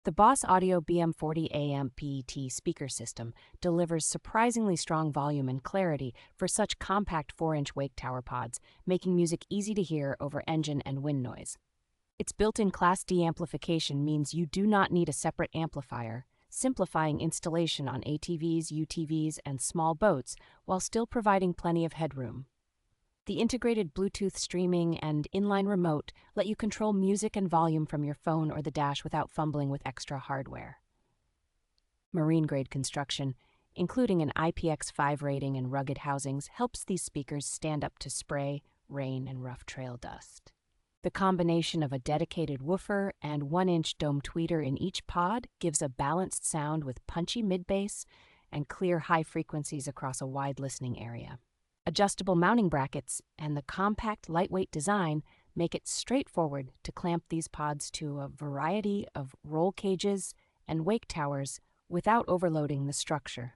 The BOSS Audio BM40AMPBT speaker system delivers surprisingly strong volume and clarity for such compact 4-inch wake tower pods, making music easy to hear over engine and wind noise. Its built-in Class D amplification means you do not need a separate amplifier, simplifying installation on ATVs, UTVs, and small boats while still providing plenty of headroom. The integrated Bluetooth streaming and inline remote let you control music and volume from your phone or the dash without fumbling with extra hardware. Marine-grade construction, including an IPX5 rating and rugged housings, helps these speakers stand up to spray, rain, and rough trail dust. The combination of a dedicated woofer and 1-inch dome tweeter in each pod gives a balanced sound with punchy mid-bass and clear high frequencies across a wide listening area. Adjustable mounting brackets and the compact, lightweight design make it straightforward to clamp these pods to a variety of roll cages and wake towers without overloading the structure.